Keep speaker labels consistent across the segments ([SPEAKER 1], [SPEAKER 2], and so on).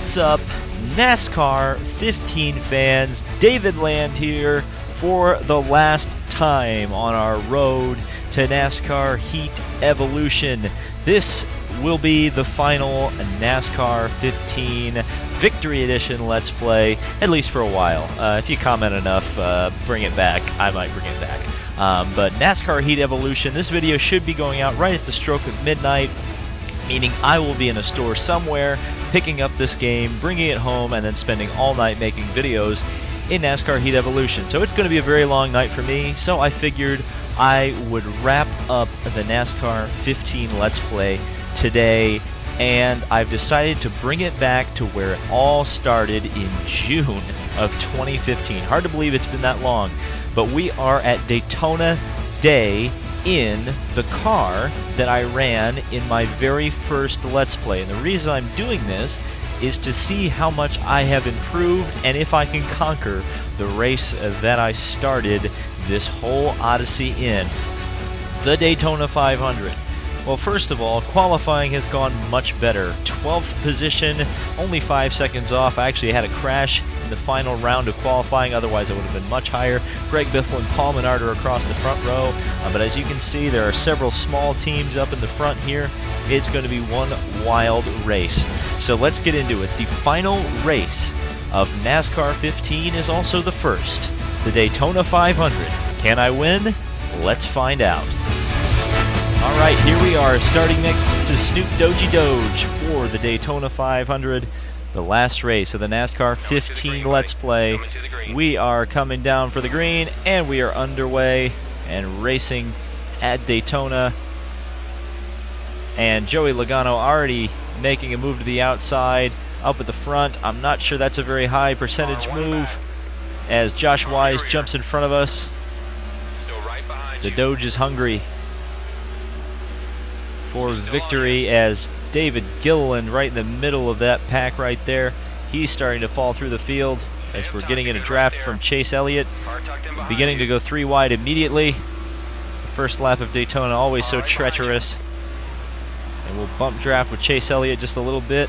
[SPEAKER 1] What's up, NASCAR 15 fans? David Land here for the last time on our road to NASCAR Heat Evolution. This will be the final NASCAR 15 Victory Edition Let's Play, at least for a while. If you comment enough, bring it back. I might bring it back. But NASCAR Heat Evolution, this video should be going out right at the stroke of midnight, meaning I will be in a store somewhere picking up this game, bringing it home, and then spending all night making videos in NASCAR Heat Evolution. So it's going to be a very long night for me, so I figured I would wrap up the NASCAR 15 Let's Play today, and I've decided to bring it back to where it all started in June of 2015. Hard to believe it's been that long, but we are at Daytona Day in the car that I ran in my very first Let's Play. And the reason I'm doing this is to see how much I have improved and if I can conquer the race that I started this whole odyssey in, the Daytona 500. Well, first of all, qualifying has gone much better. 12th position, only 5 seconds off. I actually had a crash in the final round of qualifying, otherwise I would have been much higher. Greg Biffle and Paul Menard are across the front row, but as you can see, there are several small teams up in the front here. It's going to be one wild race. So let's get into it. The final race of NASCAR 15 is also the first, the Daytona 500. Can I win? Let's find out. Alright, here we are, starting next to Snoop Doji Doge for the Daytona 500, the last race of the NASCAR 15 Let's Play. We are coming down for the green, and we are underway and racing at Daytona. And Joey Logano already making a move to the outside, up at the front. I'm not sure that's a very high percentage move, as Josh Wise jumps in front of us. The Doge is hungry for victory, as David Gilliland right in the middle of that pack right there. He's starting to fall through the field as we're getting in a draft from Chase Elliott, beginning to go 3 wide immediately. The first lap of Daytona, always so treacherous. And we'll bump draft with Chase Elliott just a little bit.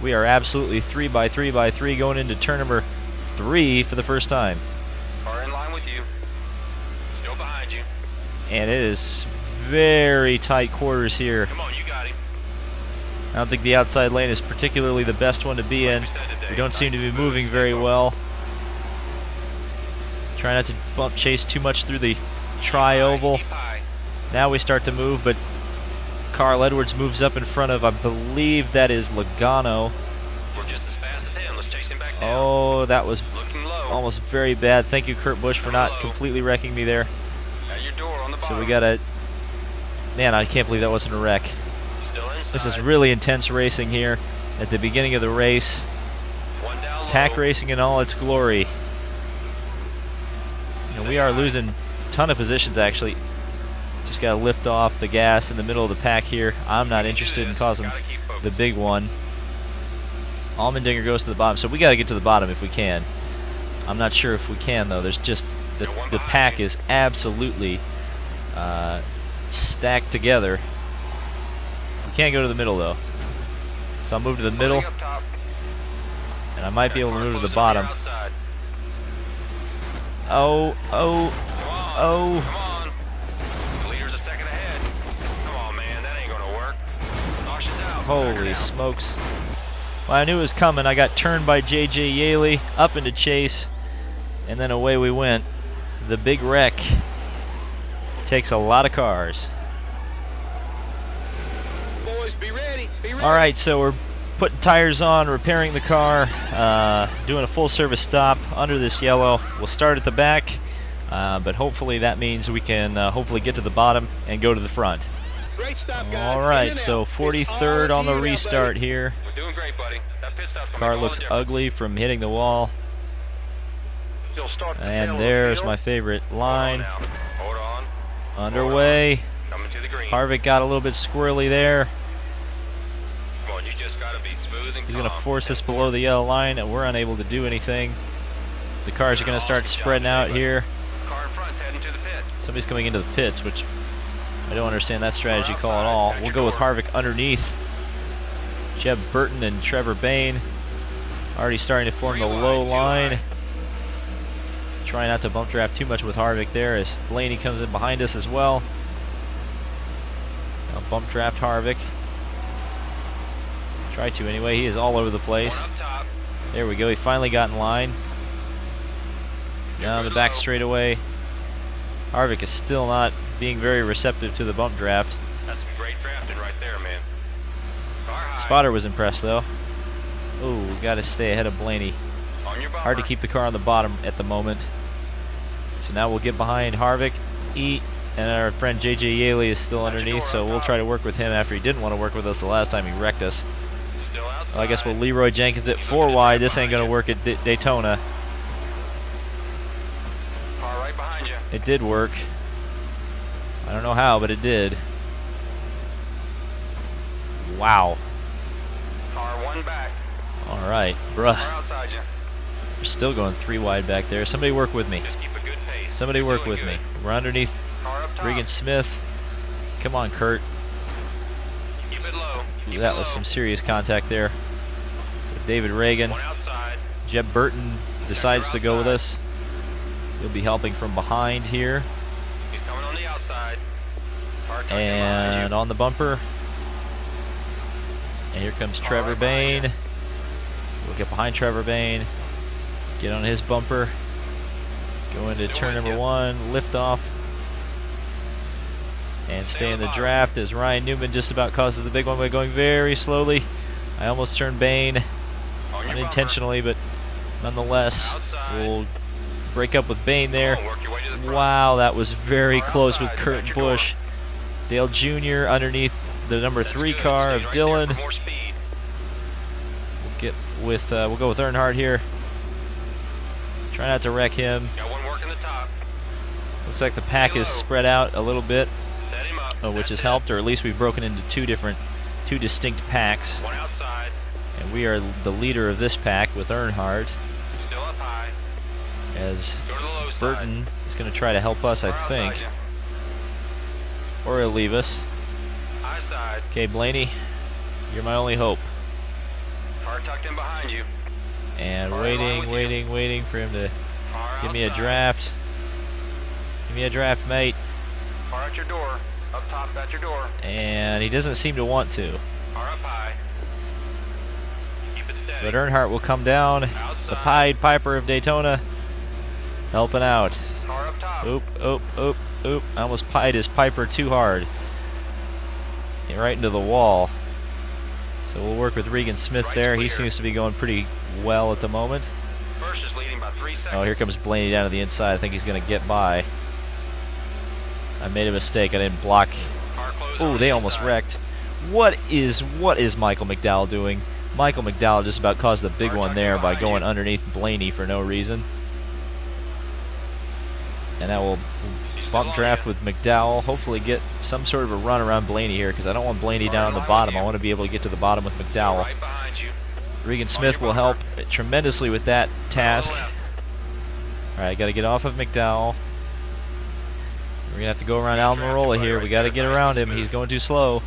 [SPEAKER 1] We are absolutely 3 by 3 by 3 going into turn number 3 for the first time. And it is very tight quarters here.
[SPEAKER 2] Come on, you got him.
[SPEAKER 1] I don't think the outside lane is particularly the best one to be in. We don't seem to be moving very well. Try not to bump Chase too much through the tri-oval. Now we start to move, but Carl Edwards moves up in front of, I believe that is Logano.
[SPEAKER 2] We're just as fast as him. Let's chase him back down.
[SPEAKER 1] Oh, that was almost very bad. Thank you, Kurt Busch, for not completely wrecking me there.
[SPEAKER 2] At your door on the bottom.
[SPEAKER 1] So we got a... Man, I can't believe that wasn't a wreck. This is really intense racing here at the beginning of the race. Pack racing in all its glory. And we are losing a ton of positions, actually. Just got to lift off the gas in the middle of the pack here. I'm not interested in causing the big one. Allmendinger goes to the bottom, so we got to get to the bottom if we can. I'm not sure if we can, though. There's just... The pack is absolutely... stacked together. We can't go to the middle, though, so I'll move to the middle, and I might be able to move to the bottom. Oh. Holy smokes. Well, I knew it was coming. I got turned by J.J. Yaley up into Chase, and then away we went. The big wreck takes a lot of cars.
[SPEAKER 2] Boys, be ready. Be ready.
[SPEAKER 1] Alright, so we're putting tires on, repairing the car, doing a full service stop under this yellow. We'll start at the back, but hopefully that means we can hopefully get to the bottom and go to the front.
[SPEAKER 2] Great stop, guys.
[SPEAKER 1] Alright, so 43rd on the restart here.
[SPEAKER 2] We're doing great, buddy. That pit stop's gonna
[SPEAKER 1] Car
[SPEAKER 2] make
[SPEAKER 1] looks
[SPEAKER 2] all the difference.
[SPEAKER 1] ugly from hitting the wall.
[SPEAKER 2] You'll start the
[SPEAKER 1] And
[SPEAKER 2] tail
[SPEAKER 1] there's
[SPEAKER 2] of the
[SPEAKER 1] my
[SPEAKER 2] field.
[SPEAKER 1] favorite line.
[SPEAKER 2] Hold on.
[SPEAKER 1] Underway.
[SPEAKER 2] Coming to the green.
[SPEAKER 1] Harvick got a little bit squirrely there.
[SPEAKER 2] Come on, you just gotta be smooth and
[SPEAKER 1] He's going to
[SPEAKER 2] calm.
[SPEAKER 1] force us below the yellow line, and we're unable to do anything. The cars are going to start spreading out here.
[SPEAKER 2] Car in front's heading to the pit.
[SPEAKER 1] Somebody's coming into the pits, which I don't understand that strategy call at all. We'll go with Harvick underneath. Jeb Burton and Trevor Bain already starting to form the low line. Try not to bump draft too much with Harvick there as Blaney comes in behind us as well. Now bump draft Harvick. Try to anyway. He is all over the place. There we go. He finally got in line. Down the back straightaway. Harvick is still not being very receptive to the bump draft.
[SPEAKER 2] That's some great drafting right there, man.
[SPEAKER 1] Spotter was impressed though. Oh, we got to stay ahead of Blaney. Hard to keep the car on the bottom at the moment. So now we'll get behind Harvick, and our friend JJ Yaley is still underneath, so we'll try to work with him after he didn't want to work with us the last time he wrecked us. Well, I guess we'll Leroy Jenkins it 4 wide. This ain't going to work at Daytona.
[SPEAKER 2] Car right behind you.
[SPEAKER 1] It did work. I don't know how, but it did. Wow.
[SPEAKER 2] Car 1 back.
[SPEAKER 1] All right, bruh.
[SPEAKER 2] Car outside you.
[SPEAKER 1] We're still going 3 wide back there. Somebody work with me.
[SPEAKER 2] Just keep a good pace.
[SPEAKER 1] Somebody
[SPEAKER 2] You're
[SPEAKER 1] work
[SPEAKER 2] doing
[SPEAKER 1] with me.
[SPEAKER 2] good.
[SPEAKER 1] We're underneath
[SPEAKER 2] Car up top.
[SPEAKER 1] Regan Smith. Come on, Kurt.
[SPEAKER 2] Keep it low. Keep
[SPEAKER 1] That
[SPEAKER 2] it
[SPEAKER 1] was
[SPEAKER 2] low.
[SPEAKER 1] some serious contact there. With David Reagan.
[SPEAKER 2] 1 outside.
[SPEAKER 1] Jeb Burton decides to go with us. He'll be helping from behind here.
[SPEAKER 2] He's coming on the outside. Car tucked in behind
[SPEAKER 1] And
[SPEAKER 2] you.
[SPEAKER 1] on the bumper. And here comes Trevor
[SPEAKER 2] right behind
[SPEAKER 1] Bain. We'll get behind Trevor Bain. Get on his bumper. Go into turn number 1. Lift off. And stay in the draft as Ryan Newman just about causes the big one by going very slowly. I almost turned Bain.
[SPEAKER 2] On your
[SPEAKER 1] Unintentionally, but nonetheless,
[SPEAKER 2] Outside.
[SPEAKER 1] we'll break up with Bain there.
[SPEAKER 2] bumper. Work your way to the front.
[SPEAKER 1] Wow, that was very
[SPEAKER 2] Car
[SPEAKER 1] close with
[SPEAKER 2] outside,
[SPEAKER 1] Kurt
[SPEAKER 2] back
[SPEAKER 1] and
[SPEAKER 2] your door.
[SPEAKER 1] Busch. Dale Jr. underneath the number
[SPEAKER 2] That's
[SPEAKER 1] 3
[SPEAKER 2] good.
[SPEAKER 1] car
[SPEAKER 2] Stay
[SPEAKER 1] of
[SPEAKER 2] right there
[SPEAKER 1] Dylan.
[SPEAKER 2] for more speed.
[SPEAKER 1] We'll go with Earnhardt here. Try not to wreck him.
[SPEAKER 2] Got 1 working the top.
[SPEAKER 1] Looks like the pack is spread out a little bit,
[SPEAKER 2] Set him up.
[SPEAKER 1] which has
[SPEAKER 2] That's
[SPEAKER 1] helped, or at least we've broken into 2 distinct packs.
[SPEAKER 2] it. 1 outside.
[SPEAKER 1] And we are the leader of this pack with Earnhardt,
[SPEAKER 2] Still up high.
[SPEAKER 1] as
[SPEAKER 2] Go to the low side.
[SPEAKER 1] Burton is going to try to help us, I
[SPEAKER 2] Car
[SPEAKER 1] think,
[SPEAKER 2] outside
[SPEAKER 1] or he'll leave us.
[SPEAKER 2] you. High side.
[SPEAKER 1] Okay, Blaney, you're my only hope.
[SPEAKER 2] Car tucked in behind you.
[SPEAKER 1] And
[SPEAKER 2] Car in line with
[SPEAKER 1] waiting for him to
[SPEAKER 2] Car
[SPEAKER 1] give me a
[SPEAKER 2] outside.
[SPEAKER 1] draft. Give me a draft, mate.
[SPEAKER 2] Car at your door. Up top at your door.
[SPEAKER 1] And he doesn't seem to want to.
[SPEAKER 2] Car up high. Keep it steady.
[SPEAKER 1] But Earnhardt will come down.
[SPEAKER 2] Outside.
[SPEAKER 1] The Pied Piper of Daytona, helping out.
[SPEAKER 2] Car up top.
[SPEAKER 1] Oop. I almost pied his Piper too hard. Right into the wall. So we'll work with Regan Smith
[SPEAKER 2] Right's
[SPEAKER 1] there. He
[SPEAKER 2] clear.
[SPEAKER 1] seems to be going pretty well at the moment.
[SPEAKER 2] First is leading by 3 seconds.
[SPEAKER 1] Oh, here comes Blaney down to the inside. I think he's going to get by. I made a mistake. I didn't block.
[SPEAKER 2] Car closed
[SPEAKER 1] Oh,
[SPEAKER 2] on
[SPEAKER 1] they
[SPEAKER 2] the
[SPEAKER 1] almost
[SPEAKER 2] inside.
[SPEAKER 1] wrecked. What is Michael McDowell doing? Michael McDowell just about caused the big one there by going underneath Blaney for no reason. And that will bump draft with McDowell. Hopefully get some sort of a run around Blaney here, because I don't want Blaney down on the bottom. I want to be able to get to the bottom with McDowell.
[SPEAKER 2] Right behind you.
[SPEAKER 1] Regan Smith will help tremendously with that task.
[SPEAKER 2] On the left.
[SPEAKER 1] Alright, got to get off of McDowell. We're going to have to go around Almirola here. We got to get around him. He's going too slow.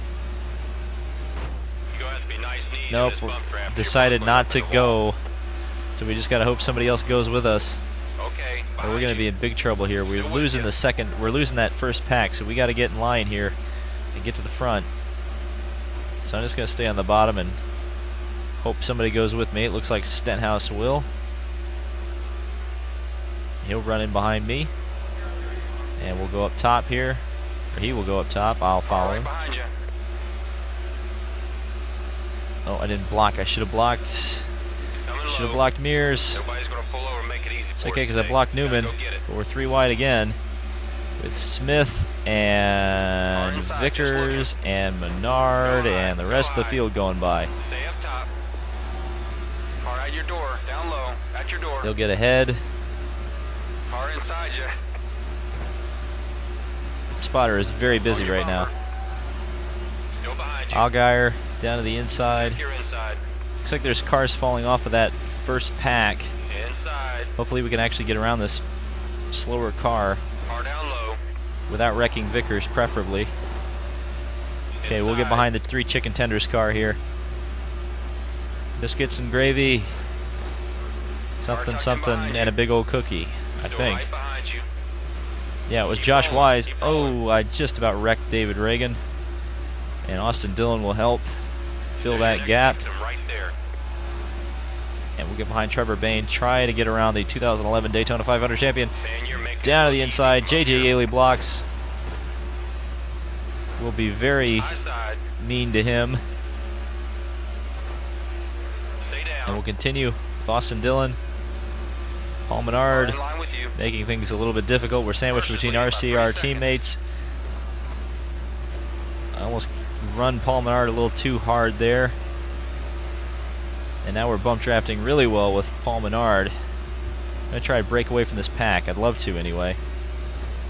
[SPEAKER 2] You have to be nice and easy
[SPEAKER 1] Nope,
[SPEAKER 2] with this bump draft.
[SPEAKER 1] decided
[SPEAKER 2] You're
[SPEAKER 1] not
[SPEAKER 2] bumping
[SPEAKER 1] to
[SPEAKER 2] up the wall.
[SPEAKER 1] go. So we just got to hope somebody else goes with us.
[SPEAKER 2] Okay.
[SPEAKER 1] Or we're going to be in big trouble here. We're losing we're losing that first pack, so we got to get in line here and get to the front. So I'm just going to stay on the bottom and hope somebody goes with me. It looks like Stenhouse will. He'll run in behind me. And we'll go up top here. Or he will go up top. I'll follow
[SPEAKER 2] Right
[SPEAKER 1] him.
[SPEAKER 2] behind you.
[SPEAKER 1] Oh, I didn't block. I should have blocked.
[SPEAKER 2] Coming
[SPEAKER 1] Should have
[SPEAKER 2] low.
[SPEAKER 1] blocked Mears.
[SPEAKER 2] Nobody's going to pull over and make it easy
[SPEAKER 1] It's
[SPEAKER 2] for
[SPEAKER 1] okay
[SPEAKER 2] you
[SPEAKER 1] because I
[SPEAKER 2] today.
[SPEAKER 1] blocked
[SPEAKER 2] You gotta
[SPEAKER 1] Newman.
[SPEAKER 2] go get it.
[SPEAKER 1] But we're 3 wide again with Smith and
[SPEAKER 2] Car inside,
[SPEAKER 1] Vickers
[SPEAKER 2] just
[SPEAKER 1] and Menard
[SPEAKER 2] Go high,
[SPEAKER 1] and the rest of
[SPEAKER 2] go
[SPEAKER 1] the field going by.
[SPEAKER 2] Stay up top. Car at your door. Down low. At your door.
[SPEAKER 1] He'll get ahead.
[SPEAKER 2] Car inside you.
[SPEAKER 1] Spotter is very busy
[SPEAKER 2] On your
[SPEAKER 1] right now.
[SPEAKER 2] bumper. Still behind you.
[SPEAKER 1] Allgaier down to the inside.
[SPEAKER 2] You're inside.
[SPEAKER 1] Looks like there's cars falling off of that first pack.
[SPEAKER 2] Inside.
[SPEAKER 1] Hopefully we can actually get around this slower car
[SPEAKER 2] Car down low.
[SPEAKER 1] without wrecking Vickers, preferably. Okay, we'll get
[SPEAKER 2] Inside.
[SPEAKER 1] behind the 3 chicken tenders car here. Biscuits and gravy. Something, something, and a big old cookie, I think.
[SPEAKER 2] Right behind you.
[SPEAKER 1] Yeah, it was Josh Wise. Oh, I just about wrecked David Reagan. And Austin Dillon will help fill that gap.
[SPEAKER 2] Right there.
[SPEAKER 1] And we'll get behind Trevor Bain, try to get around the 2011 Daytona 500 champion.
[SPEAKER 2] And you're making
[SPEAKER 1] Down to the
[SPEAKER 2] it
[SPEAKER 1] inside,
[SPEAKER 2] easy.
[SPEAKER 1] JJ Yaley blocks. Will be very
[SPEAKER 2] High side.
[SPEAKER 1] mean to him.
[SPEAKER 2] Stay
[SPEAKER 1] And
[SPEAKER 2] down.
[SPEAKER 1] we'll continue with Austin Dillon. Paul Menard
[SPEAKER 2] In line with you.
[SPEAKER 1] making things a little bit difficult. We're sandwiched between RCR teammates. I almost run Paul Menard a little too hard there. And now we're bump drafting really well with Paul Menard. I'm going to try to break away from this pack. I'd love to anyway.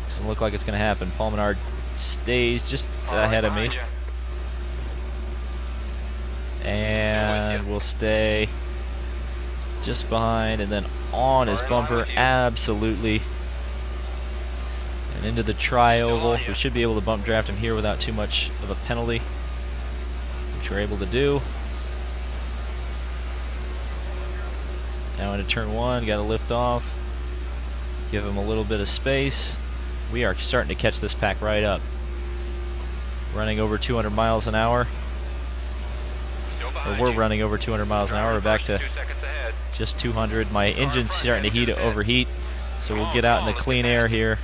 [SPEAKER 1] Doesn't look like it's going to happen. Paul Menard stays just ahead of me.
[SPEAKER 2] Behind you.
[SPEAKER 1] And we'll stay just behind, and then on his bumper, absolutely. And into the tri-oval. We should be able to bump draft him here without too much of a penalty, which we're able to do. Now into turn one, got to lift off. Give him a little bit of space. We are starting to catch this pack right up. Running over 200 miles an hour.
[SPEAKER 2] Still
[SPEAKER 1] Or
[SPEAKER 2] behind
[SPEAKER 1] we're
[SPEAKER 2] you.
[SPEAKER 1] running over 200 miles an hour. We're back to
[SPEAKER 2] 2 seconds ahead.
[SPEAKER 1] just 200. My engine's starting to overheat, so we'll get out into clean air here.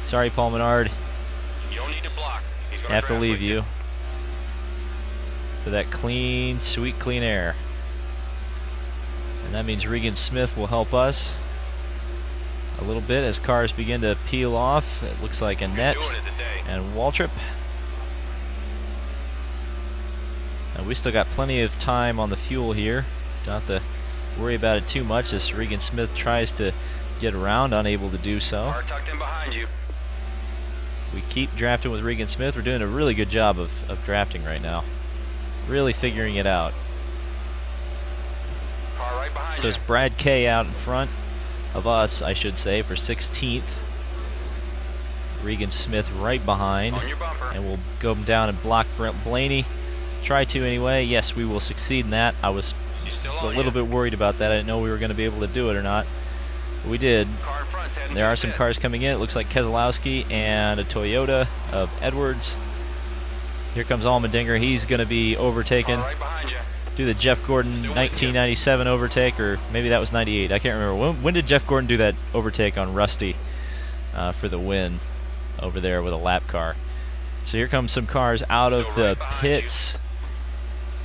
[SPEAKER 1] Sorry, Paul Menard.
[SPEAKER 2] You don't need to block. He's
[SPEAKER 1] I
[SPEAKER 2] gonna
[SPEAKER 1] have to
[SPEAKER 2] grab
[SPEAKER 1] leave
[SPEAKER 2] with
[SPEAKER 1] you for that clean, sweet, clean air. And that means Regan Smith will help us a little bit as cars begin to peel off. It looks like Annette
[SPEAKER 2] Doing it today.
[SPEAKER 1] and Waltrip. And we still got plenty of time on the fuel here. Don't have to worry about it too much as Regan Smith tries to get around, unable to do so.
[SPEAKER 2] Car tucked in behind you.
[SPEAKER 1] We keep drafting with Regan Smith. We're doing a really good job of drafting right now. Really figuring it out.
[SPEAKER 2] Car right behind
[SPEAKER 1] So
[SPEAKER 2] you.
[SPEAKER 1] it's Brad Kay out in front of us, I should say, for 16th. Regan Smith right behind.
[SPEAKER 2] On your bumper.
[SPEAKER 1] And we'll go down and block Brent Blaney. Try to anyway. Yes, we will succeed in that. I was
[SPEAKER 2] He's still
[SPEAKER 1] a
[SPEAKER 2] on
[SPEAKER 1] little
[SPEAKER 2] you.
[SPEAKER 1] bit worried about that. I didn't know we were going to be able to do it or not. But we did.
[SPEAKER 2] Car in front's heading
[SPEAKER 1] There
[SPEAKER 2] to
[SPEAKER 1] are
[SPEAKER 2] the
[SPEAKER 1] some
[SPEAKER 2] pit.
[SPEAKER 1] cars coming in. It looks like Keselowski and a Toyota of Edwards. Here comes Allmendinger. He's going to be overtaken.
[SPEAKER 2] Car right behind you.
[SPEAKER 1] Do the Jeff Gordon 1997 overtake, or maybe that was 98. I can't remember. When did Jeff Gordon do that overtake on Rusty for the win over there with a lap car? So here comes some cars out of the pits.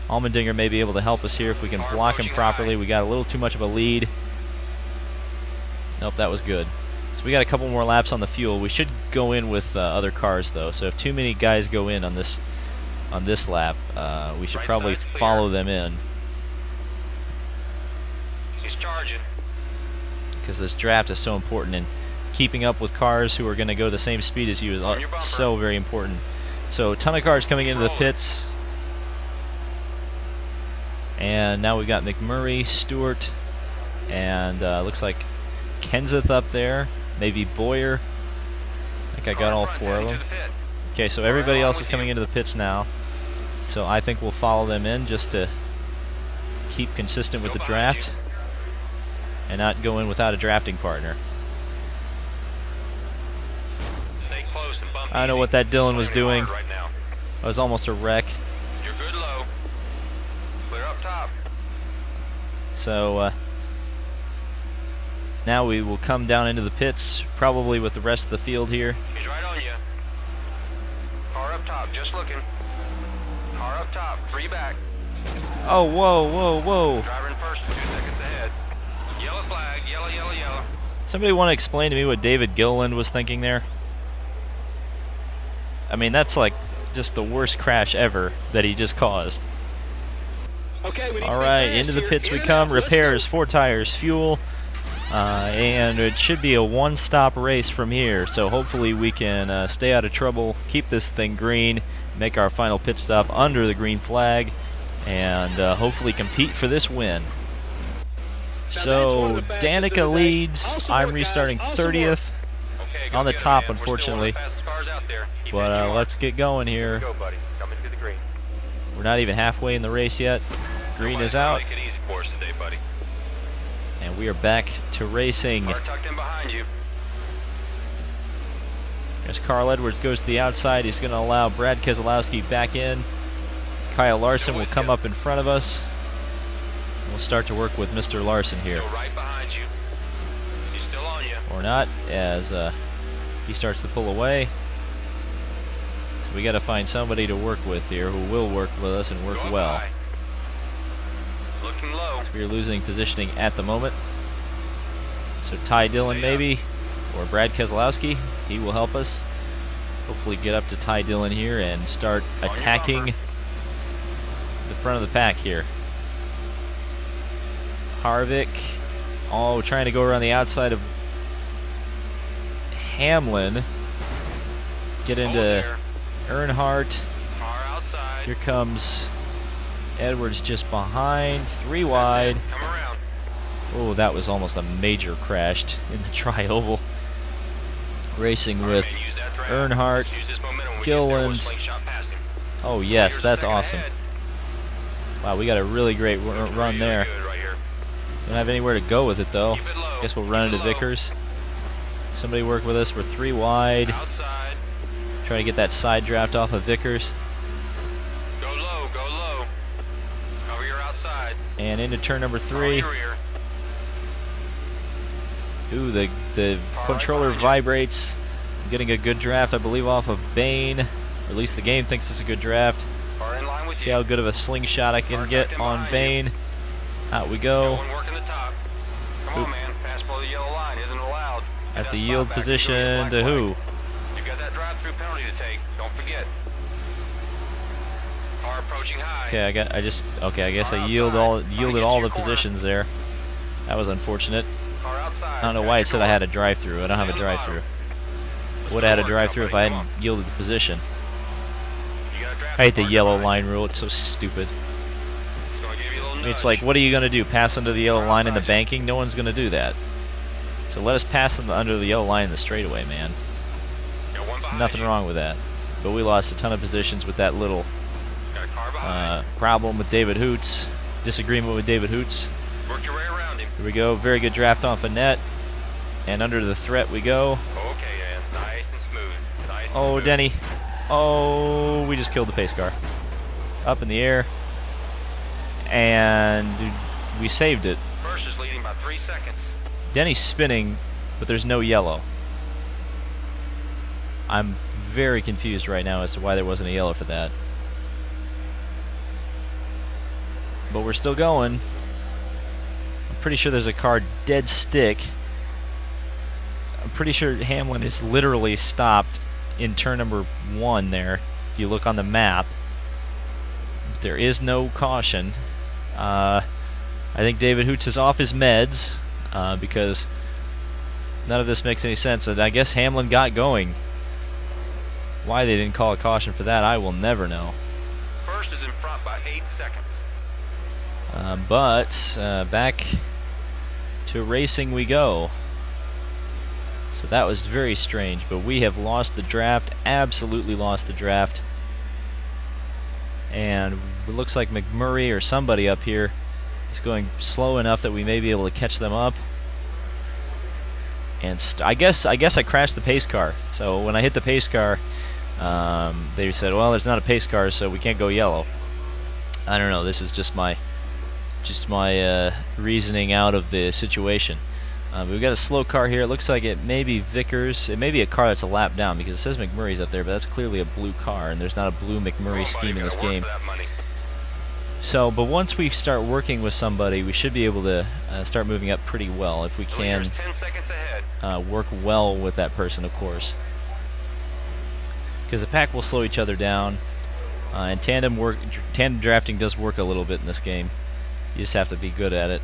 [SPEAKER 1] Allmendinger may be able to help us here if we can block him properly. We got a little too much of a lead. Nope, that was good. So we got a couple more laps on the fuel. We should go in with other cars though. So if too many guys go in on this lap, we should
[SPEAKER 2] Right
[SPEAKER 1] probably
[SPEAKER 2] side's clear.
[SPEAKER 1] follow them in,
[SPEAKER 2] He's charging.
[SPEAKER 1] because this draft is so important, and keeping up with cars who are going to go the same speed as you is
[SPEAKER 2] On your bumper.
[SPEAKER 1] so very important. So a ton of cars coming into the pits. And now we've got McMurray, Stewart, and looks like Kenseth up there, maybe Boyer. I think I got all four of them. Okay, so everybody else is coming into the pits now. So I think we'll follow them in just to keep consistent with the draft and not go in without a drafting partner.
[SPEAKER 2] Stay close and bump
[SPEAKER 1] I don't know
[SPEAKER 2] easy.
[SPEAKER 1] what that Dillon was
[SPEAKER 2] Playing
[SPEAKER 1] doing.
[SPEAKER 2] hard right now.
[SPEAKER 1] I was almost a wreck.
[SPEAKER 2] You're good low. Clear up top.
[SPEAKER 1] So now we will come down into the pits, probably with the rest of the field here.
[SPEAKER 2] He's right on you. Car up top, just looking. Car up top, 3 back.
[SPEAKER 1] Oh, whoa, whoa, whoa.
[SPEAKER 2] Driver in first, 2 seconds ahead. Yellow flag, yellow, yellow, yellow.
[SPEAKER 1] Somebody want to explain to me what David Gilliland was thinking there? I mean, that's like just the worst crash ever that he just caused.
[SPEAKER 3] Okay, we need
[SPEAKER 1] All
[SPEAKER 3] to be
[SPEAKER 1] right,
[SPEAKER 3] fast
[SPEAKER 1] into the
[SPEAKER 3] here.
[SPEAKER 1] pits
[SPEAKER 3] In
[SPEAKER 1] we
[SPEAKER 3] and
[SPEAKER 1] come.
[SPEAKER 3] out. Let's
[SPEAKER 1] Repairs,
[SPEAKER 3] go.
[SPEAKER 1] 4 tires, fuel, and it should be a one-stop race from here. So hopefully we can stay out of trouble, keep this thing green, make our final pit stop under the green flag, and hopefully compete for this win. So Danica leads. I'm restarting 30th
[SPEAKER 2] Okay,
[SPEAKER 1] on the
[SPEAKER 2] get him,
[SPEAKER 1] top,
[SPEAKER 2] man. We're still one of the
[SPEAKER 1] unfortunately.
[SPEAKER 2] fastest cars out there. Keep
[SPEAKER 1] But
[SPEAKER 2] hitting you
[SPEAKER 1] let's get going here.
[SPEAKER 2] hard. Go, buddy. Coming to the green.
[SPEAKER 1] We're not even halfway in the race yet. Green is out.
[SPEAKER 2] Make it easy for us today, buddy.
[SPEAKER 1] And we are back to racing.
[SPEAKER 2] Car tucked in behind you.
[SPEAKER 1] As Carl Edwards goes to the outside, he's going to allow Brad Keselowski back in. Kyle Larson will come up in front of us. We'll start to work with Mr. Larson here.
[SPEAKER 2] Go right behind you. He's still on you.
[SPEAKER 1] Or not, as he starts to pull away. So we got to find somebody to work with here who will work with us and work
[SPEAKER 2] Going
[SPEAKER 1] well.
[SPEAKER 2] by. Looking low.
[SPEAKER 1] So we're losing positioning at the moment. So Ty Dillon maybe, or Brad Keselowski, he will help us. Hopefully get up to Ty Dillon here and start attacking the front of the pack here. Harvick, trying to go around the outside of Hamlin. Get into Earnhardt.
[SPEAKER 2] Car outside.
[SPEAKER 1] Here comes Edwards just behind, 3 wide.
[SPEAKER 2] Come around.
[SPEAKER 1] Oh, that was almost a major crash in the tri-oval. Racing with
[SPEAKER 2] Use that draft.
[SPEAKER 1] Earnhardt,
[SPEAKER 2] Let's use this momentum when we get there.
[SPEAKER 1] Gilliland.
[SPEAKER 2] We'll slingshot past him.
[SPEAKER 1] Oh yes,
[SPEAKER 2] Here's
[SPEAKER 1] that's
[SPEAKER 2] second
[SPEAKER 1] awesome.
[SPEAKER 2] ahead.
[SPEAKER 1] Wow, we got a really great run
[SPEAKER 2] Really
[SPEAKER 1] there.
[SPEAKER 2] good right here.
[SPEAKER 1] Don't have anywhere to go with it though.
[SPEAKER 2] Keep it low.
[SPEAKER 1] Guess we'll run
[SPEAKER 2] Keep
[SPEAKER 1] into
[SPEAKER 2] it low.
[SPEAKER 1] Vickers. Somebody work with us. We're 3 wide.
[SPEAKER 2] Outside.
[SPEAKER 1] Trying to get that side draft off of Vickers.
[SPEAKER 2] Go low. Go low. Cover your outside.
[SPEAKER 1] And into turn number
[SPEAKER 2] Follow
[SPEAKER 1] 3.
[SPEAKER 2] your rear.
[SPEAKER 1] Ooh, the
[SPEAKER 2] Car right
[SPEAKER 1] controller
[SPEAKER 2] behind you.
[SPEAKER 1] vibrates. I'm getting a good draft, I believe, off of Bane. Or at least the game thinks it's a good draft.
[SPEAKER 2] Car in line with
[SPEAKER 1] See
[SPEAKER 2] you.
[SPEAKER 1] how good of a slingshot I can
[SPEAKER 2] Car
[SPEAKER 1] get
[SPEAKER 2] tucked in
[SPEAKER 1] on
[SPEAKER 2] behind
[SPEAKER 1] Bane. Out we
[SPEAKER 2] No
[SPEAKER 1] go.
[SPEAKER 2] one working the top. Come
[SPEAKER 1] Oop.
[SPEAKER 2] on, man. Pass below the yellow line isn't allowed. Get
[SPEAKER 1] At
[SPEAKER 2] that
[SPEAKER 1] the
[SPEAKER 2] spot
[SPEAKER 1] yield
[SPEAKER 2] back. You're doing
[SPEAKER 1] position
[SPEAKER 2] black
[SPEAKER 1] to
[SPEAKER 2] flag.
[SPEAKER 1] who?
[SPEAKER 2] You got that drive-through penalty to take. Don't forget. Car approaching high.
[SPEAKER 1] Okay, I guess
[SPEAKER 2] Car
[SPEAKER 1] I
[SPEAKER 2] outside.
[SPEAKER 1] yielded all
[SPEAKER 2] Trying to get
[SPEAKER 1] the
[SPEAKER 2] to your corner.
[SPEAKER 1] positions there. That was unfortunate.
[SPEAKER 2] Car outside.
[SPEAKER 1] I don't know
[SPEAKER 2] Back
[SPEAKER 1] why
[SPEAKER 2] your
[SPEAKER 1] it said I
[SPEAKER 2] corner.
[SPEAKER 1] had a drive-through. I don't have a
[SPEAKER 2] Stay on the bottom.
[SPEAKER 1] drive-through. Would have had a
[SPEAKER 2] Let's go,
[SPEAKER 1] drive-through if I
[SPEAKER 2] buddy.
[SPEAKER 1] hadn't
[SPEAKER 2] Come on.
[SPEAKER 1] yielded the position.
[SPEAKER 2] You got a draft
[SPEAKER 1] I hate the
[SPEAKER 2] marker
[SPEAKER 1] yellow
[SPEAKER 2] behind
[SPEAKER 1] line rule. It's so stupid.
[SPEAKER 2] you. It's gonna give you a little
[SPEAKER 1] It's
[SPEAKER 2] nudge.
[SPEAKER 1] like, what are you gonna do? Pass under the yellow
[SPEAKER 2] Car
[SPEAKER 1] line in the
[SPEAKER 2] outside you.
[SPEAKER 1] banking? No one's gonna do that. So let us pass under the yellow line in the straightaway, man.
[SPEAKER 2] Got one behind
[SPEAKER 1] Nothing
[SPEAKER 2] you.
[SPEAKER 1] wrong with that. But we lost a ton of positions with that little
[SPEAKER 2] Got a car behind.
[SPEAKER 1] problem with David Hoots. Disagreement with David Hoots.
[SPEAKER 2] Work your way around him.
[SPEAKER 1] Here we go. Very good draft off of net. And under the threat we go.
[SPEAKER 2] Okay, man. Nice and smooth. Nice and
[SPEAKER 1] Oh,
[SPEAKER 2] smooth.
[SPEAKER 1] Denny. Oh, we just killed the pace car. Up in the air. And we saved it.
[SPEAKER 2] First is leading by 3 seconds.
[SPEAKER 1] Denny's spinning, but there's no yellow. I'm very confused right now as to why there wasn't a yellow for that. But we're still going. I'm pretty sure there's a car dead stick. I'm pretty sure Hamlin is literally stopped in turn number 1 there. If you look on the map, there is no caution. I think David Hoots is off his meds because none of this makes any sense. And I guess Hamlin got going. Why they didn't call a caution for that, I will never know.
[SPEAKER 2] First is in front by 8 seconds.
[SPEAKER 1] But back to racing we go. So that was very strange, but we have lost the draft, absolutely lost the draft. And it looks like McMurray or somebody up here is going slow enough that we may be able to catch them up. And I guess I crashed the pace car. So when I hit the pace car, they said, well, there's not a pace car, so we can't go yellow. I don't know, this is just my reasoning out of the situation. We've got a slow car here. It looks like it may be Vickers. It may be a car that's a lap down because it says McMurray's up there, but that's clearly a blue car, and there's not a blue McMurray scheme in this game. So, but once we start working with somebody, we should be able to start moving up pretty well if we can
[SPEAKER 2] 10 seconds ahead.
[SPEAKER 1] work well with that person, of course. Because the pack will slow each other down, and tandem drafting does work a little bit in this game. You just have to be good at it.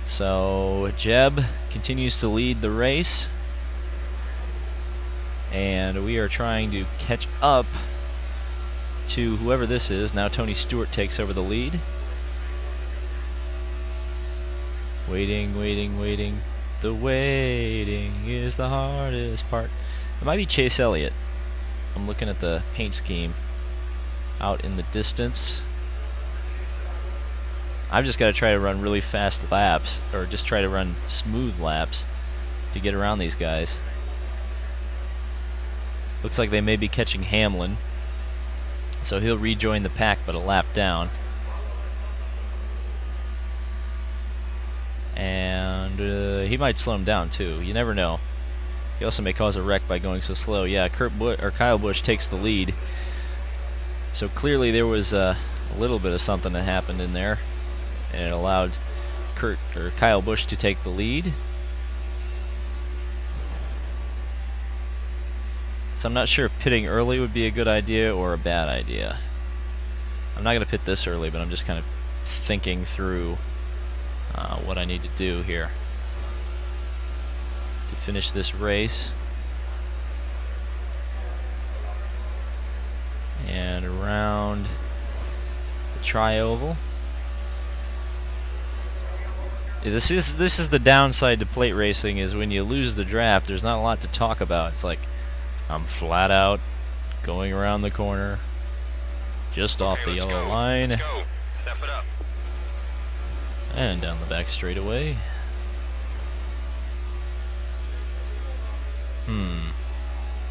[SPEAKER 1] So Jeb continues to lead the race, and we are trying to catch up to whoever this is. Now Tony Stewart takes over the lead. Waiting, waiting, waiting. The waiting is the hardest part. It might be Chase Elliott. I'm looking at the paint scheme out in the distance. I've just got to try to run really fast laps, or just try to run smooth laps to get around these guys. Looks like they may be catching Hamlin, so he'll rejoin the pack but a lap down. And he might slow him down too. You never know. He also may cause a wreck by going so slow. Yeah, Kyle Busch takes the lead. So clearly there was a little bit of something that happened in there, and it allowed Kyle Busch to take the lead. So I'm not sure if pitting early would be a good idea or a bad idea. I'm not going to pit this early, but I'm just kind of thinking through what I need to do here to finish this race. And around the tri-oval. Yeah, this is the downside to plate racing, is when you lose the draft, there's not a lot to talk about. It's like, I'm flat out going around the corner, just off the yellow line,
[SPEAKER 2] Let's go. Step it up.
[SPEAKER 1] and down the back straightaway.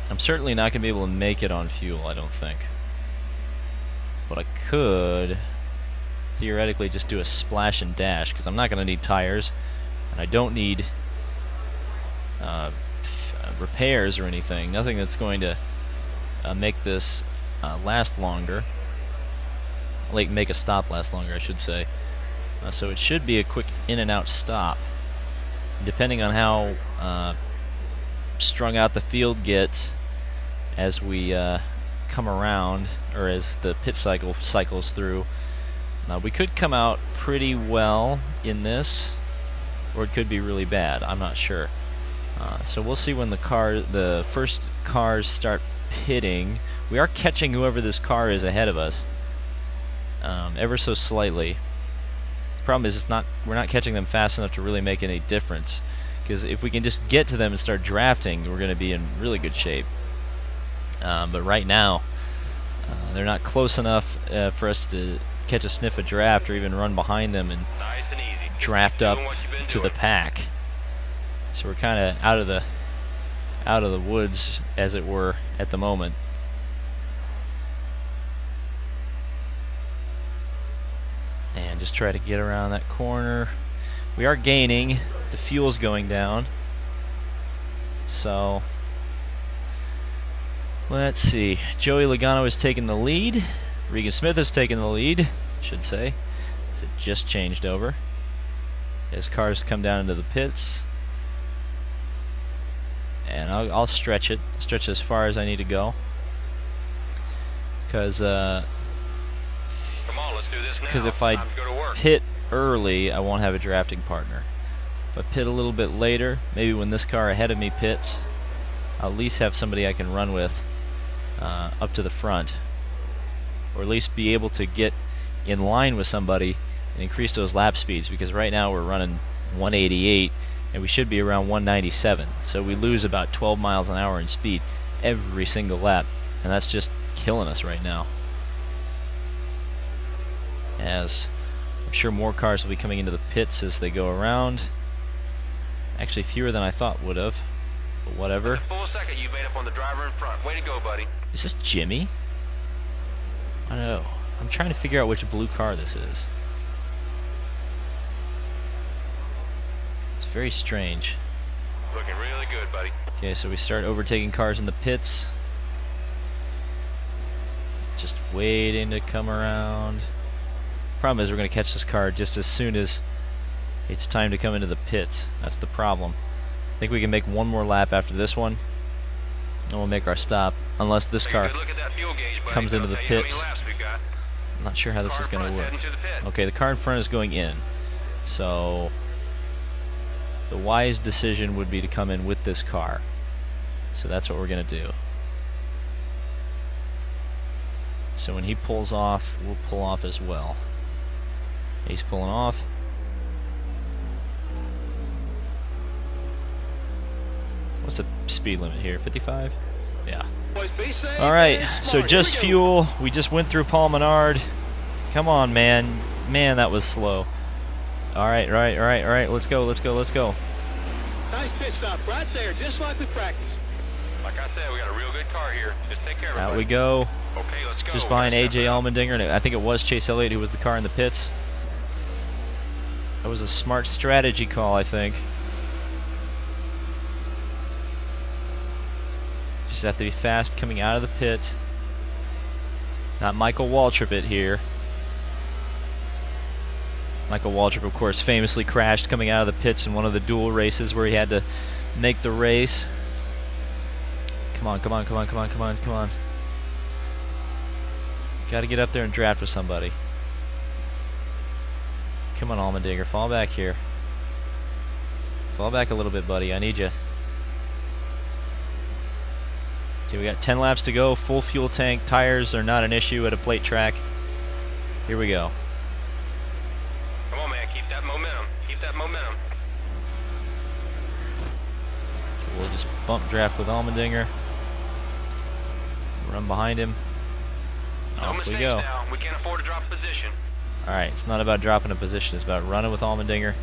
[SPEAKER 1] I'm certainly not going to be able to make it on fuel, I don't think. But I could theoretically just do a splash and dash, because I'm not going to need tires, and I don't need repairs or anything. Nothing that's going to make this last longer. Make a stop last longer, I should say. So it should be a quick in and out stop. Depending on how strung out the field gets as we come around, or as the pit cycle cycles through, we could come out pretty well in this, or it could be really bad. I'm not sure. So we'll see when the first cars start pitting. We are catching whoever this car is ahead of us, ever so slightly. The problem is we're not catching them fast enough to really make any difference. Because if we can just get to them and start drafting, we're going to be in really good shape. But right now, they're not close enough for us to catch a sniff of draft or even run behind them and
[SPEAKER 2] Nice and easy.
[SPEAKER 1] draft up to the pack. So we're kind of out of the woods, as it were, at the moment. And just try to get around that corner. We are gaining. The fuel's going down. So let's see. Joey Logano is taking the lead. Regan Smith is taking the lead, I should say. It just changed over. As cars come down into the pits. And I'll stretch it. Stretch as far as I need to go. Because
[SPEAKER 2] Come on, let's do this now.
[SPEAKER 1] if I
[SPEAKER 2] Time to go to work.
[SPEAKER 1] pit early, I won't have a drafting partner. If I pit a little bit later, maybe when this car ahead of me pits, I'll at least have somebody I can run with up to the front. Or at least be able to get in line with somebody and increase those lap speeds, because right now we're running 188 and we should be around 197. So we lose about 12 miles an hour in speed every single lap, and that's just killing us right now. As I'm sure more cars will be coming into the pits as they go around. Actually, fewer than I thought would have, but whatever.
[SPEAKER 2] A full second you made up on the driver in front. Way to go, buddy.
[SPEAKER 1] Is this Jimmy? I don't know. I'm trying to figure out which blue car this is. It's very strange.
[SPEAKER 2] Looking really good, buddy.
[SPEAKER 1] Okay, so we start overtaking cars in the pits. Just waiting to come around. Problem is, we're going to catch this car just as soon as it's time to come into the pits. That's the problem. I think we can make one more lap after this one, and we'll make our stop, unless this car
[SPEAKER 2] Look at that fuel gauge, buddy.
[SPEAKER 1] comes into the
[SPEAKER 2] That'll tell you how
[SPEAKER 1] pits.
[SPEAKER 2] many laps we've got.
[SPEAKER 1] I'm not sure how this is
[SPEAKER 2] Car
[SPEAKER 1] going to
[SPEAKER 2] front's
[SPEAKER 1] work.
[SPEAKER 2] heading to the pit.
[SPEAKER 1] Okay, the car in front is going in. So the wise decision would be to come in with this car. So that's what we're going to do. So when he pulls off, we'll pull off as well. He's pulling off. What's the speed limit here? 55? Yeah.
[SPEAKER 3] Boys, be safe
[SPEAKER 1] Alright,
[SPEAKER 3] and
[SPEAKER 1] so
[SPEAKER 3] smart.
[SPEAKER 1] just
[SPEAKER 3] Here we go.
[SPEAKER 1] fuel. We just went through Paul Menard. Come on, man. Man, that was slow. All right. Let's go.
[SPEAKER 3] Nice pit stop right there, just like we practiced.
[SPEAKER 2] Like I said, we got a real good car here. Just take care of it.
[SPEAKER 1] Out we go.
[SPEAKER 2] Okay, let's go.
[SPEAKER 1] Just behind AJ Allmendinger, and I think it was Chase Elliott who was the car in the pits. That was a smart strategy call, I think. Just have to be fast coming out of the pit. Not Michael Waltrip it here. Michael Waltrip, of course, famously crashed coming out of the pits in one of the dual races where he had to make the race. Come on. Got to get up there and draft with somebody. Come on, Allmendinger, fall back here. Fall back a little bit, buddy. I need you. Okay, we got 10 laps to go. Full fuel tank. Tires are not an issue at a plate track. Here we go.
[SPEAKER 2] Come on, man. Keep that momentum. Keep that momentum.
[SPEAKER 1] So we'll just bump draft with Allmendinger. Run behind him.
[SPEAKER 2] No
[SPEAKER 1] Off we
[SPEAKER 2] mistakes
[SPEAKER 1] go.
[SPEAKER 2] now. We can't afford to drop a position.
[SPEAKER 1] Alright, it's not about dropping a position. It's about running with Allmendinger,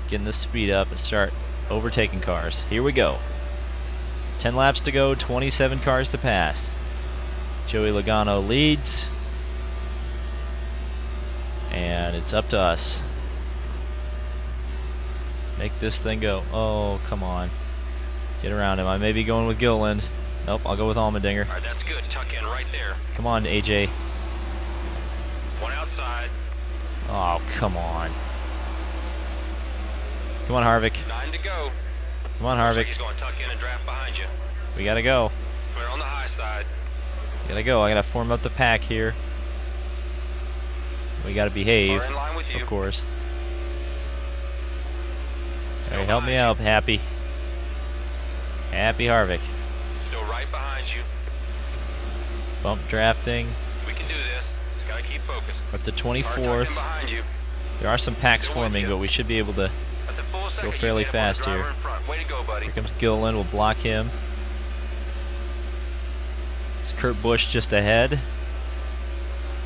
[SPEAKER 1] getting the speed up, and start overtaking cars. Here we go. 10 laps to go, 27 cars to pass. Joey Logano leads. And it's up to us. Make this thing go. Oh, come on. Get around him. I may be going with Gilliland. Nope, I'll go with Allmendinger.
[SPEAKER 2] All right, that's good. Tuck in right there.
[SPEAKER 1] Come on, AJ.
[SPEAKER 2] One outside.
[SPEAKER 1] Oh, come on. Come on, Harvick.
[SPEAKER 2] 9 to go.
[SPEAKER 1] Come on,
[SPEAKER 2] Looks like
[SPEAKER 1] Harvick.
[SPEAKER 2] he's going to tuck in and draft behind you.
[SPEAKER 1] We gotta go.
[SPEAKER 2] Clear on the high side.
[SPEAKER 1] Gotta go. I gotta form up the pack here. We gotta behave,
[SPEAKER 2] Car in line with you.
[SPEAKER 1] of course. Alright, help me out, Happy. Happy Harvick.
[SPEAKER 2] Still right behind you.
[SPEAKER 1] Bump drafting.
[SPEAKER 2] We can do this. Just got to keep focused.
[SPEAKER 1] We're up to
[SPEAKER 2] Car tucked in
[SPEAKER 1] 24th.
[SPEAKER 2] behind you.
[SPEAKER 1] There are some packs
[SPEAKER 2] Still with
[SPEAKER 1] forming,
[SPEAKER 2] you.
[SPEAKER 1] but we should be able to.
[SPEAKER 2] At the full second,
[SPEAKER 1] fairly
[SPEAKER 2] you can't
[SPEAKER 1] fast
[SPEAKER 2] put the
[SPEAKER 1] here.
[SPEAKER 2] driver in front. Way to go, buddy.
[SPEAKER 1] Here comes Gilliland. We'll block him. It's Kurt Busch just ahead.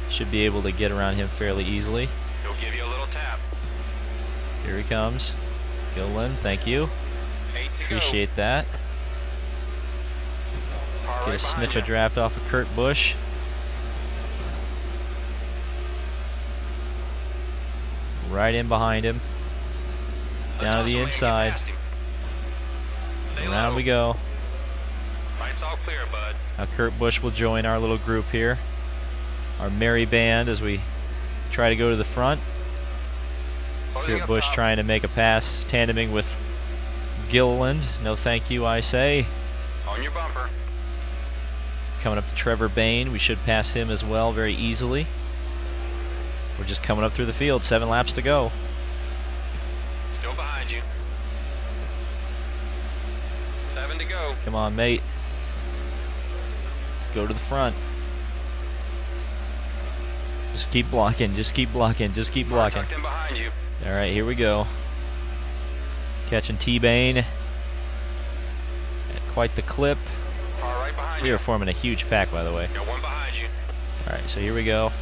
[SPEAKER 1] Should be able to get around him fairly easily.
[SPEAKER 2] He'll give you a little tap.
[SPEAKER 1] Here he comes. Gilliland, thank you.
[SPEAKER 2] 8 to
[SPEAKER 1] Appreciate that.
[SPEAKER 2] go. Car
[SPEAKER 1] Get
[SPEAKER 2] right
[SPEAKER 1] a sniff
[SPEAKER 2] behind
[SPEAKER 1] of
[SPEAKER 2] you.
[SPEAKER 1] draft off of Kurt Busch. Right in behind him. Down to the
[SPEAKER 2] Let's hustle and
[SPEAKER 1] inside.
[SPEAKER 2] get past him. Stay
[SPEAKER 1] Around
[SPEAKER 2] low.
[SPEAKER 1] we go.
[SPEAKER 2] Lights all clear, bud.
[SPEAKER 1] Now Kurt Busch will join our little group here. Our merry band as we try to go to the front.
[SPEAKER 2] Closing
[SPEAKER 1] Kurt
[SPEAKER 2] up
[SPEAKER 1] Busch
[SPEAKER 2] top.
[SPEAKER 1] trying to make a pass, tandeming with Gilliland. No thank you, I say.
[SPEAKER 2] On your bumper.
[SPEAKER 1] Coming up to Trevor Bayne. We should pass him as well very easily. We're just coming up through the field. 7 laps to go.
[SPEAKER 2] Still behind you. 7 to go.
[SPEAKER 1] Come on, mate. Let's go to the front. Just keep blocking. Just keep blocking. Just keep
[SPEAKER 2] Car
[SPEAKER 1] blocking.
[SPEAKER 2] tucked in behind you.
[SPEAKER 1] All right, here we go. Catching T-Bane at quite the clip.
[SPEAKER 2] Car right behind
[SPEAKER 1] We
[SPEAKER 2] you.
[SPEAKER 1] are forming a huge pack, by the way.
[SPEAKER 2] Got one behind you.
[SPEAKER 1] All right, so here we go.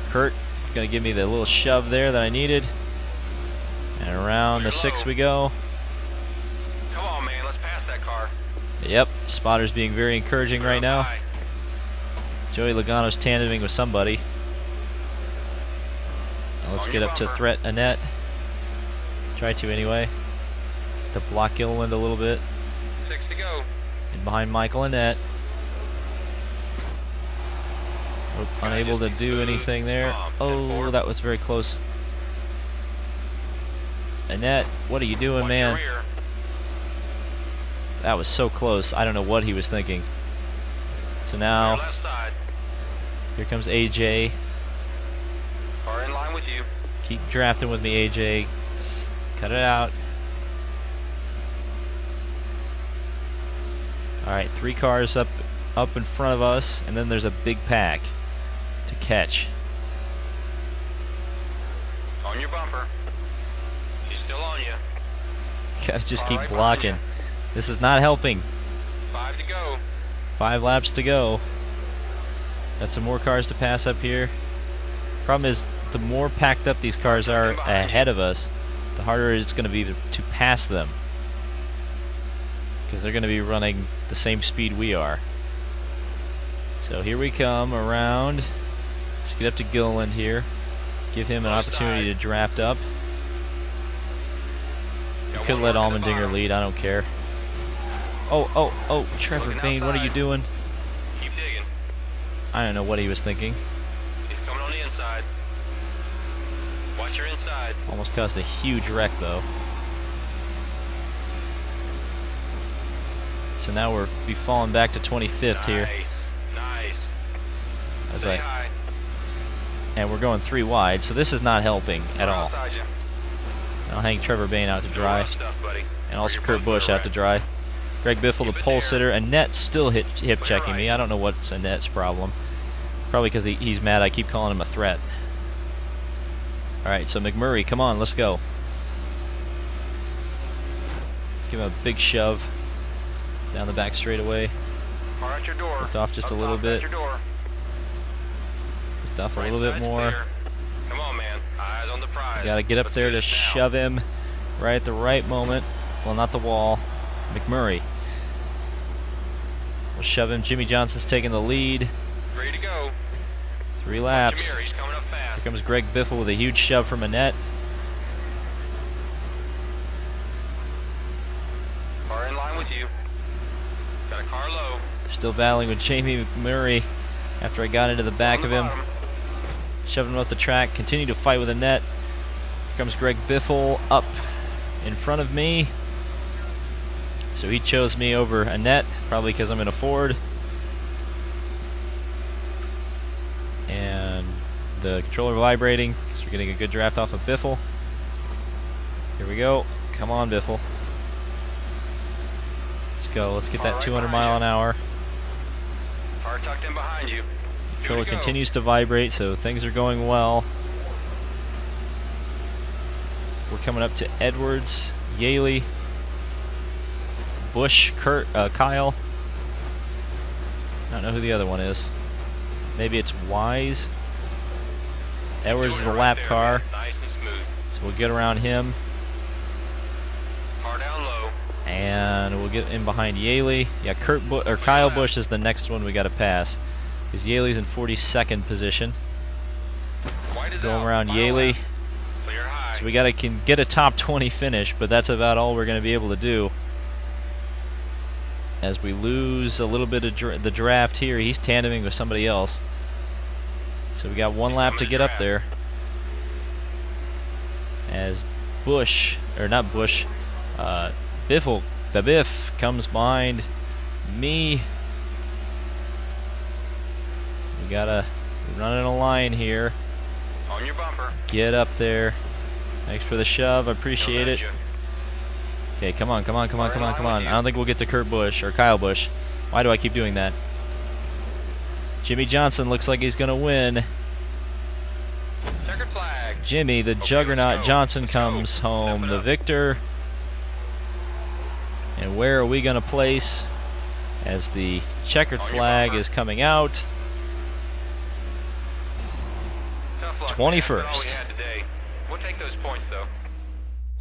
[SPEAKER 1] Kurt gonna give me the little shove there that I needed. And around the 6 we go.
[SPEAKER 2] Come on, man. Let's pass that car.
[SPEAKER 1] Yep, spotter's being very encouraging right now.
[SPEAKER 2] High.
[SPEAKER 1] Joey Logano's tandeming with somebody. Now let's
[SPEAKER 2] On
[SPEAKER 1] get
[SPEAKER 2] your
[SPEAKER 1] up to
[SPEAKER 2] bumper.
[SPEAKER 1] threat Annette. Try to anyway. To block Gilliland a little bit.
[SPEAKER 2] 6 to go.
[SPEAKER 1] And behind Michael Annette. We're unable to do anything there. Oh, that was very close. Annette, what are you doing,
[SPEAKER 2] Watch
[SPEAKER 1] man?
[SPEAKER 2] your rear.
[SPEAKER 1] That was so close. I don't know what he was thinking. So
[SPEAKER 2] Your
[SPEAKER 1] now,
[SPEAKER 2] left side.
[SPEAKER 1] here comes AJ.
[SPEAKER 2] Car in line with you.
[SPEAKER 1] Keep drafting with me, AJ. Cut it out. All right, 3 cars up in front of us, and then there's a big pack to catch.
[SPEAKER 2] On your bumper. She's still on you.
[SPEAKER 1] Gotta just
[SPEAKER 2] Car
[SPEAKER 1] keep
[SPEAKER 2] right behind
[SPEAKER 1] blocking.
[SPEAKER 2] you.
[SPEAKER 1] This is not helping.
[SPEAKER 2] 5 to go.
[SPEAKER 1] 5 laps to go. Got some more cars to pass up here. Problem is, the more packed up these cars are ahead of us, the harder it's going to be to pass them. Because they're going to be running the same speed we are. So here we come around. Let's get up to Gilliland here. Give him an opportunity to draft up. We could let Allmendinger lead, I don't care. Oh, Trevor Bayne, what are you doing?
[SPEAKER 2] Keep digging.
[SPEAKER 1] I don't know what he was thinking.
[SPEAKER 2] He's coming on the inside. Watch your inside.
[SPEAKER 1] Almost caused a huge wreck, though. So now we've fallen back to 25th here.
[SPEAKER 2] Nice.
[SPEAKER 1] As and we're going 3 wide, so this is not helping at all. I'll hang Trevor Bayne out to dry. And also Kurt Busch out to dry. Greg Biffle, the pole sitter. Annette's still hip checking me. I don't know what's Annette's problem. Probably because he's mad I keep calling him a threat. Alright, so McMurray, come on, let's go. Give him a big shove down the back straightaway. Lift off just a little bit. Lift off a little bit more.
[SPEAKER 2] Come on, man. Eyes on the prize.
[SPEAKER 1] Got to get up there to shove him right at the right moment. Well, not the wall. McMurray. We'll shove him. Jimmy Johnson's taking the lead.
[SPEAKER 2] Ready to go.
[SPEAKER 1] 3 laps.
[SPEAKER 2] He's coming up fast.
[SPEAKER 1] Here comes Greg Biffle with a huge shove from Annette.
[SPEAKER 2] Car in line with you. Got a car low.
[SPEAKER 1] Still battling with Jamie McMurray after I got into the back of him. Shoving him up the track. Continue to fight with Annette. Here comes Greg Biffle up in front of me. So he chose me over Annette, probably because I'm in a Ford. And the controller vibrating, because we're getting a good draft off of Biffle. Here we go. Come on, Biffle. Let's go. Let's get that 200 mile an hour.
[SPEAKER 2] Car tucked in behind you.
[SPEAKER 1] Controller continues to vibrate, so things are going well. We're coming up to Edwards, Yaley, Busch, Kyle. I don't know who the other one is. Maybe it's Wise. Edwards is the lap car.
[SPEAKER 2] Nice and smooth.
[SPEAKER 1] So we'll get around him.
[SPEAKER 2] Car down low.
[SPEAKER 1] And we'll get in behind Yaley. Yeah, Kyle Busch is the next one we got to pass. Because Yaley's in 42nd position. Going around Yaley. So we can get a top 20 finish, but that's about all we're going to be able to do. As we lose a little bit of the draft here, he's tandeming with somebody else. So we got 1 lap to get up there. As Biffle, the Biff comes behind me. We gotta run in a line here.
[SPEAKER 2] On your bumper.
[SPEAKER 1] Get up there. Thanks for the shove, I appreciate it. Okay, come on. I don't think we'll get to Kurt Busch or Kyle Busch. Why do I keep doing that? Jimmy Johnson looks like he's gonna win.
[SPEAKER 2] Checkered flag.
[SPEAKER 1] Jimmy, the Juggernaut Johnson, comes home the victor. And where are we gonna place as the checkered flag is coming out? 21st.
[SPEAKER 2] We'll take those points though.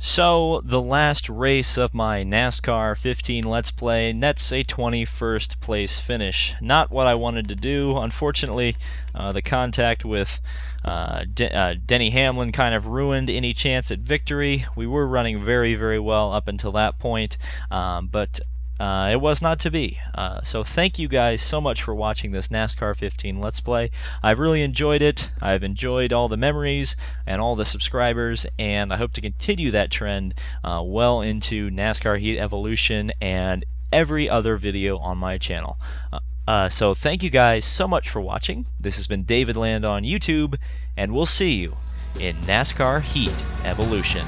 [SPEAKER 1] So, the last race of my NASCAR 15 Let's Play nets a 21st place finish. Not what I wanted to do. Unfortunately, the contact with Denny Hamlin kind of ruined any chance at victory. We were running very, very well up until that point, but it was not to be. So thank you guys so much for watching this NASCAR 15 Let's Play. I've really enjoyed it. I've enjoyed all the memories and all the subscribers, and I hope to continue that trend well into NASCAR Heat Evolution and every other video on my channel. So thank you guys so much for watching. This has been David Land on YouTube, and we'll see you in NASCAR Heat Evolution.